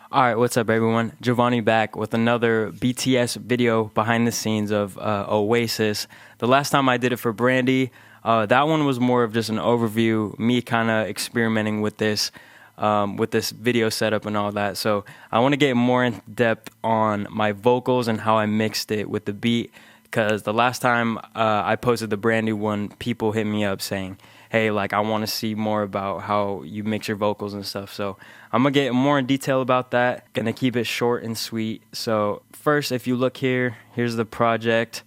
Alright, what's up everyone? Jovani back with another BTS video behind the scenes of Oasis. The last time I did it for Brandy, that one was more of just an overview, me kind of experimenting with this video setup and all that. So I want to get more in depth on my vocals and how I mixed it with the beat, because the last time I posted the Brandy one, people hit me up saying, hey, like, I want to see more about how you mix your vocals and stuff. So I'm going to get more in detail about that. Going to keep it short and sweet. So first, if you look here, here's the project.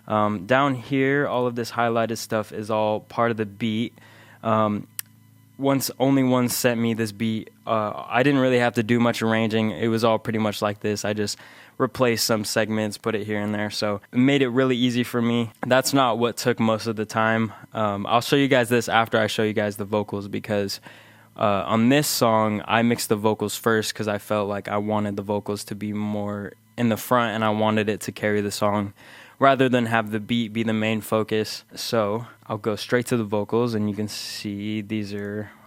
Down here, all of this highlighted stuff is all part of the beat. Once only1s sent me this beat, I didn't really have to do much arranging. It was all pretty much like this. I just replaced some segments, put it here and there. So it made it really easy for me. That's not what took most of the time. I'll show you guys this after I show you guys the vocals, because on this song, I mixed the vocals first because I felt like I wanted the vocals to be more in the front and I wanted it to carry the song rather than have the beat be the main focus. So I'll go straight to the vocals, and you can see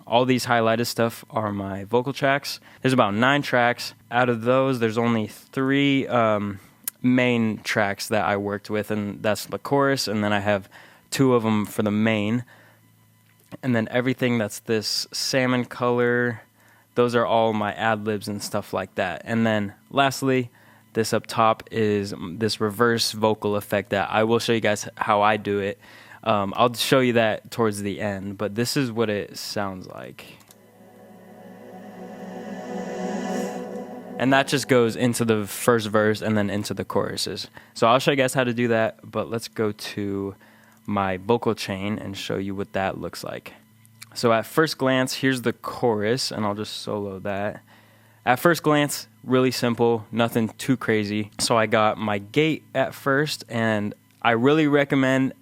all these highlighted stuff are my vocal tracks. There's about 9 tracks. Out of those, there's only 3 main tracks that I worked with, and that's the chorus, and then I have 2 of them for the main. And then everything that's this salmon color, those are all my ad-libs and stuff like that. And then lastly, this up top is this reverse vocal effect that I will show you guys how I do it. I'll show you that towards the end, but this is what it sounds like. And that just goes into the first verse and then into the choruses. So I'll show you guys how to do that, but let's go to my vocal chain and show you what that looks like. So at first glance, here's the chorus, and I'll just solo that. At first glance, really simple, nothing too crazy. So I got my gate at first, and I really recommend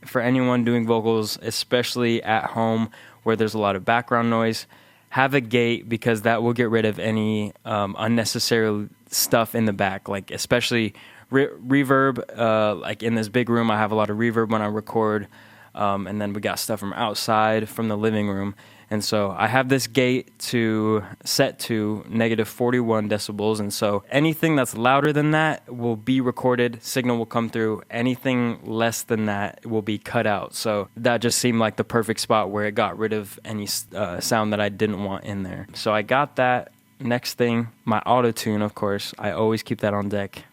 for anyone doing vocals, especially at home where there's a lot of background noise, have a gate, because that will get rid of any unnecessary stuff in the back, like especially reverb. Like in this big room, I have a lot of reverb when I record, and then we got stuff from outside, from the living room. And so I have this gate set to -41 decibels. And so anything that's louder than that will be recorded, signal will come through. Anything less than that will be cut out. So that just seemed like the perfect spot where it got rid of any sound that I didn't want in there. So I got that. Next thing, my auto tune, of course. I always keep that on deck.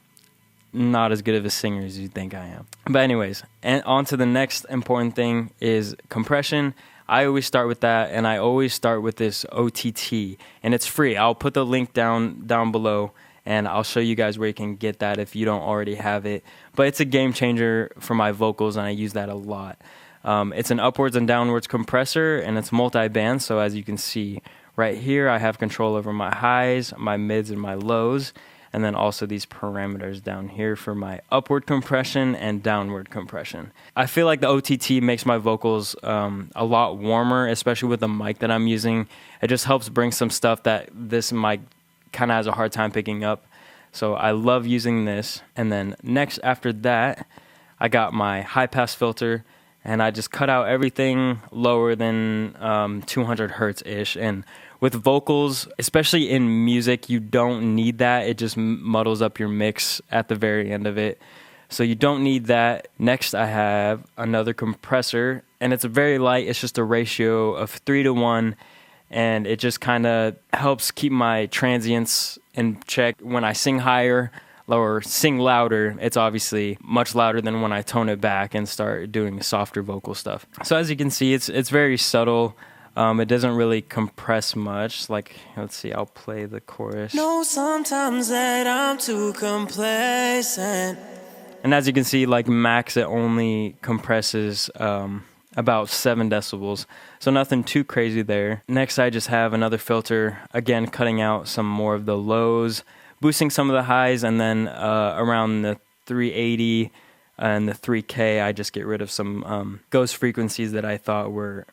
Not as good of a singer as you think I am. But anyways, and on to the next important thing is compression. I always start with that, and I always start with this OTT, and it's free. I'll put the link down below, and I'll show you guys where you can get that if you don't already have it. But it's a game changer for my vocals, and I use that a lot. It's an upwards and downwards compressor, and it's multi-band, so as you can see right here, I have control over my highs, my mids, and my lows. And then also these parameters down here for my upward compression and downward compression. I feel like the OTT makes my vocals a lot warmer, especially with the mic that I'm using. It just helps bring some stuff that this mic kind of has a hard time picking up. So I love using this. And then next after that, I got my high pass filter, and I just cut out everything lower than 200 hertz-ish. And with vocals, especially in music, you don't need that. It just muddles up your mix at the very end of it. So you don't need that. Next, I have another compressor, and it's very light. It's just a ratio of 3:1, and it just kind of helps keep my transients in check. When I sing higher or sing louder, it's obviously much louder than when I tone it back and start doing softer vocal stuff. So as you can see, it's very subtle. It doesn't really compress much. Like, let's see, I'll play the chorus. No, sometimes that I'm too complacent. And as you can see, like max, it only compresses about 7 decibels. So nothing too crazy there. Next, I just have another filter, again, cutting out some more of the lows, boosting some of the highs, and then around the 380 and the 3K, I just get rid of some ghost frequencies that I thought were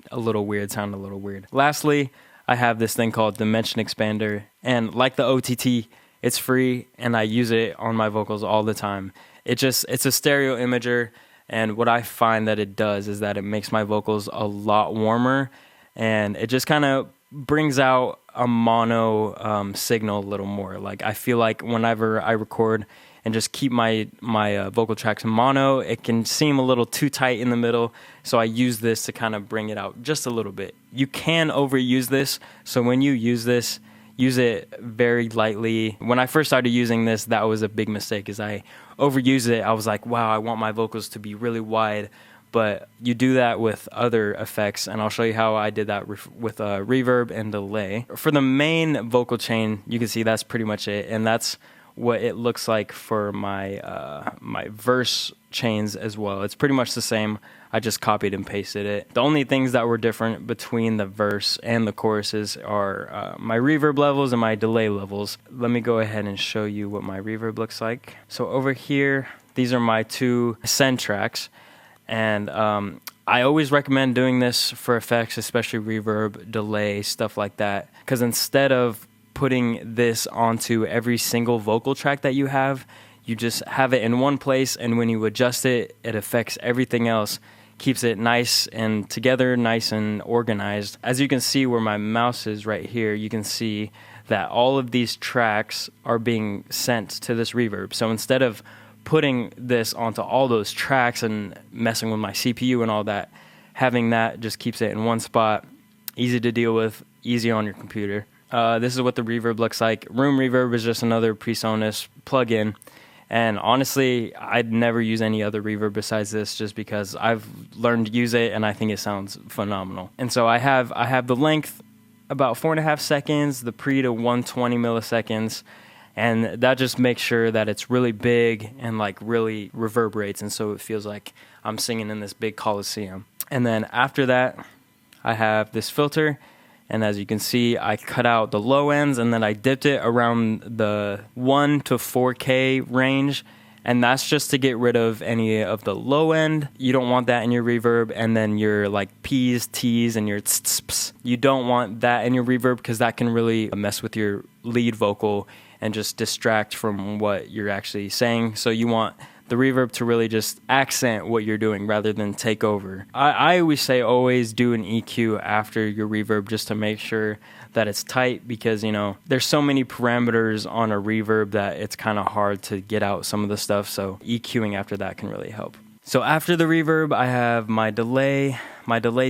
sound a little weird. Lastly, I have this thing called Dimension Expander, and like the OTT, it's free, and I use it on my vocals all the time. It's a stereo imager, and what I find that it does is that it makes my vocals a lot warmer, and it just kind of brings out a mono signal a little more. Like I feel like whenever I record and just keep my vocal tracks mono, it can seem a little too tight in the middle. So I use this to kind of bring it out just a little bit. You can overuse this. So when you use this, use it very lightly. When I first started using this, that was a big mistake, is I overused it. I was like, wow, I want my vocals to be really wide. But you do that with other effects, and I'll show you how I did that with reverb and delay. For the main vocal chain, you can see that's pretty much it, and that's what it looks like for my my verse chains as well. It's pretty much the same. I just copied and pasted it. The only things that were different between the verse and the choruses are my reverb levels and my delay levels. Let me go ahead and show you what my reverb looks like. So over here, these are my two send tracks. And I always recommend doing this for effects, especially reverb, delay, stuff like that. Because instead of putting this onto every single vocal track that you have, you just have it in one place, and when you adjust it, it affects everything else, keeps it nice and together, nice and organized. As you can see where my mouse is right here, you can see that all of these tracks are being sent to this reverb. So instead of putting this onto all those tracks and messing with my CPU and all that, having that just keeps it in one spot, easy to deal with, easy on your computer. This is what the reverb looks like. Room reverb is just another PreSonus plugin. And honestly, I'd never use any other reverb besides this, just because I've learned to use it and I think it sounds phenomenal. And so I have the length about 4.5 seconds, the pre to 120 milliseconds. And that just makes sure that it's really big and like really reverberates. And so it feels like I'm singing in this big coliseum. And then after that, I have this filter. And as you can see, I cut out the low ends and then I dipped it around the 1 to 4K range. And that's just to get rid of any of the low end. You don't want that in your reverb. And then your like P's, T's, and your tss. You don't want that in your reverb because that can really mess with your lead vocal and just distract from what you're actually saying. So you want the reverb to really just accent what you're doing rather than take over. I always say always do an EQ after your reverb just to make sure that it's tight, because, you know, there's so many parameters on a reverb that it's kind of hard to get out some of the stuff. So EQing after that can really help. So after the reverb, I have my delay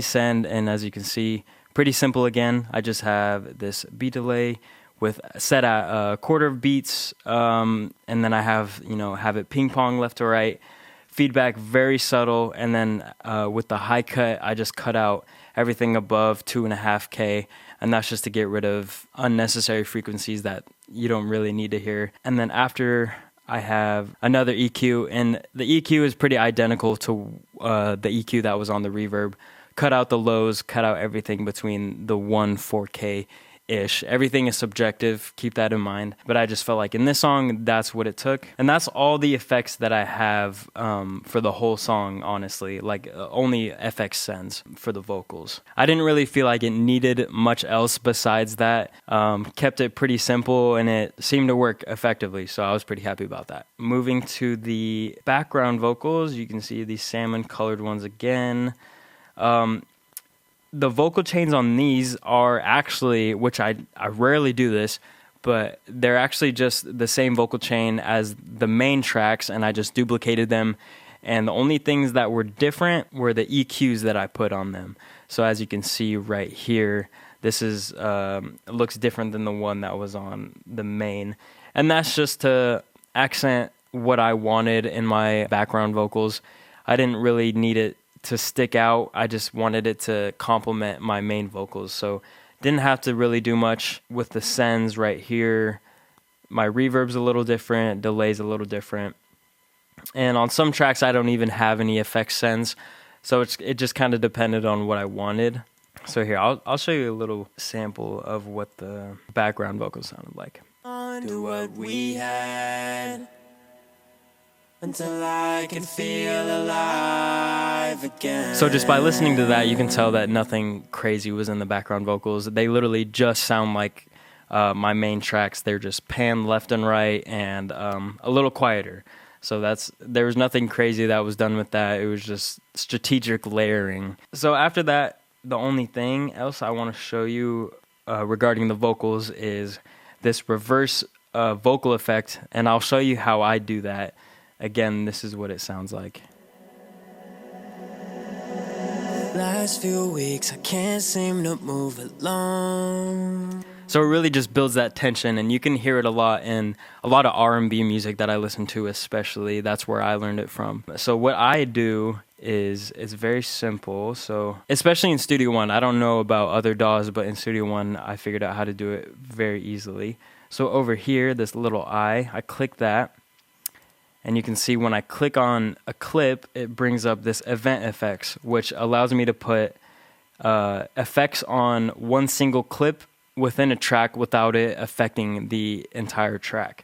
send, and as you can see, pretty simple again. I just have this beat delay with set at a quarter of beats, and then I have it ping pong left to right, feedback very subtle, and then with the high cut, I just cut out everything above 2.5K, and that's just to get rid of unnecessary frequencies that you don't really need to hear. And then after, I have another EQ, and the EQ is pretty identical to the EQ that was on the reverb. Cut out the lows, cut out everything between the 4K ish. Everything is subjective, keep that in mind. But I just felt like in this song, that's what it took. And that's all the effects that I have for the whole song, honestly. Like only FX sends for the vocals. I didn't really feel like it needed much else besides that. Kept it pretty simple and it seemed to work effectively. So I was pretty happy about that. Moving to the background vocals, you can see these salmon colored ones again. The vocal chains on these are actually, which I rarely do this, but they're actually just the same vocal chain as the main tracks, and I just duplicated them. And the only things that were different were the EQs that I put on them. So as you can see right here, this is looks different than the one that was on the main. And that's just to accent what I wanted in my background vocals. I didn't really need it to stick out. I just wanted it to complement my main vocals. So didn't have to really do much with the sends right here. My reverb's a little different, delay's a little different. And on some tracks, I don't even have any effects sends. So it just kind of depended on what I wanted. So here, I'll show you a little sample of what the background vocals sounded like. Do what we had until I can feel alive again. So just by listening to that, you can tell that nothing crazy was in the background vocals. They literally just sound like my main tracks. They're just panned left and right and a little quieter. So there was nothing crazy that was done with that. It was just strategic layering. So after that, the only thing else I want to show you regarding the vocals is this reverse vocal effect, and I'll show you how I do that. Again, this is what it sounds like. Last few weeks I can't seem to move along. So it really just builds that tension, and you can hear it a lot in a lot of R&B music that I listen to, especially. That's where I learned it from. So what I do is it's very simple. So especially in Studio One, I don't know about other DAWs, but in Studio One, I figured out how to do it very easily. So over here, this little I click that, and you can see when I click on a clip, it brings up this event effects, which allows me to put effects on one single clip within a track without it affecting the entire track.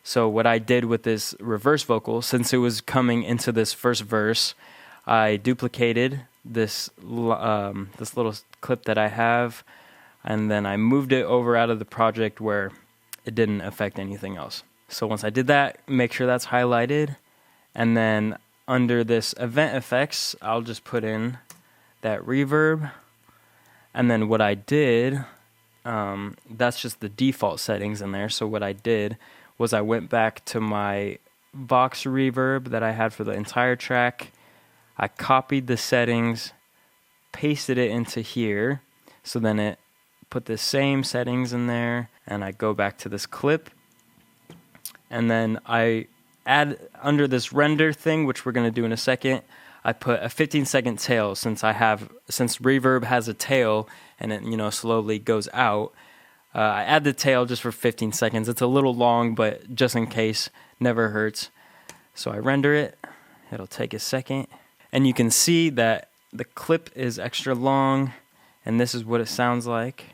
So what I did with this reverse vocal, since it was coming into this first verse, I duplicated this little clip that I have, and then I moved it over out of the project where it didn't affect anything else. So once I did that, make sure that's highlighted, and then under this event effects, I'll just put in that reverb, and then what I did, that's just the default settings in there. So what I did was I went back to my Vox reverb that I had for the entire track. I copied the settings, pasted it into here, so then it put the same settings in there, and I go back to this clip, and then I add under this render thing, which we're going to do in a second, I put a 15-second tail since reverb has a tail and it slowly goes out. I add the tail just for 15 seconds. It's a little long, but just in case, never hurts. So I render it. It'll take a second. And you can see that the clip is extra long, and this is what it sounds like.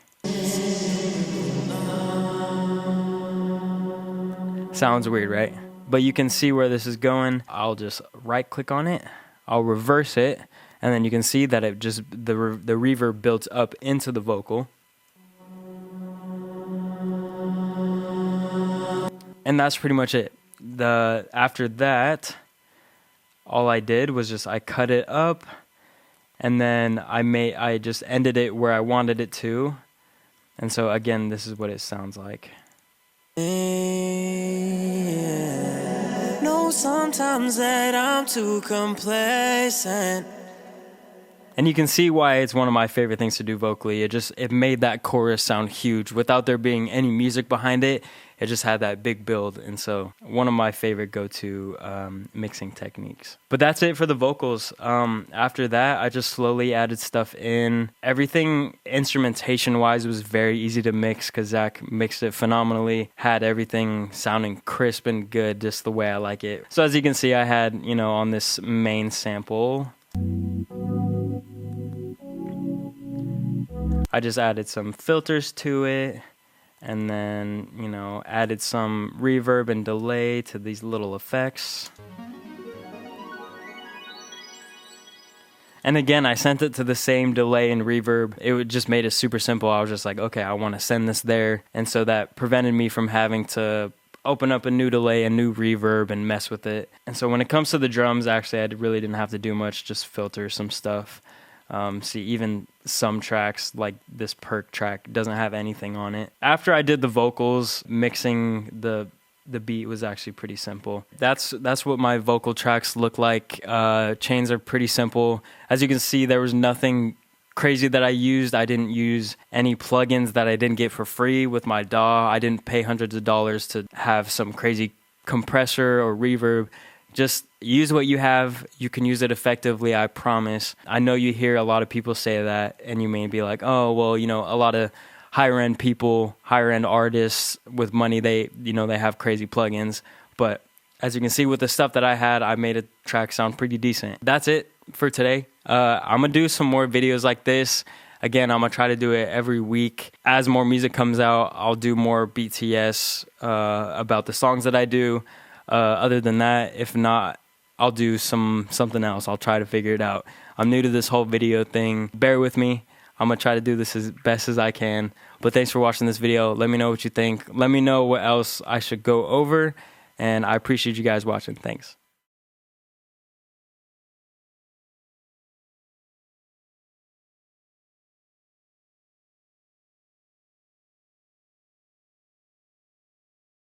Sounds weird, right? But you can see where this is going. I'll just right-click on it. I'll reverse it, and then you can see that it just the reverb builds up into the vocal. And that's pretty much it. After that, all I did was I cut it up, and then I just ended it where I wanted it to. And so again, this is what it sounds like. Know sometimes that I'm too complacent. And you can see why it's one of my favorite things to do vocally. It made that chorus sound huge without there being any music behind it. It just had that big build, and so one of my favorite go-to mixing techniques. But that's it for the vocals. After that, I just slowly added stuff in. Everything instrumentation-wise was very easy to mix because Zach mixed it phenomenally, had everything sounding crisp and good just the way I like it. So as you can see, I had, on this main sample, I just added some filters to it, and then, added some reverb and delay to these little effects. And again, I sent it to the same delay and reverb. It just made it super simple. I was just like, okay, I want to send this there. And so that prevented me from having to open up a new delay, a new reverb, and mess with it. And so when it comes to the drums, actually, I really didn't have to do much, just filter some stuff. See, even some tracks, like this perk track, doesn't have anything on it. After I did the vocals, mixing the beat was actually pretty simple. That's what my vocal tracks look like. Chains are pretty simple. As you can see, there was nothing crazy that I used. I didn't use any plugins that I didn't get for free with my DAW. I didn't pay hundreds of dollars to have some crazy compressor or reverb. Just use what you have. You can use it effectively, I promise. I know you hear a lot of people say that, and you may be like, oh, well, a lot of higher-end people, higher-end artists with money, they have crazy plugins. But as you can see with the stuff that I had, I made a track sound pretty decent. That's it for today. I'm going to do some more videos like this. Again, I'm going to try to do it every week. As more music comes out, I'll do more BTS about the songs that I do. Other than that, if not, I'll do something else. I'll try to figure it out. I'm new to this whole video thing. Bear with me. I'm going to try to do this as best as I can. But thanks for watching this video. Let me know what you think. Let me know what else I should go over. And I appreciate you guys watching. Thanks.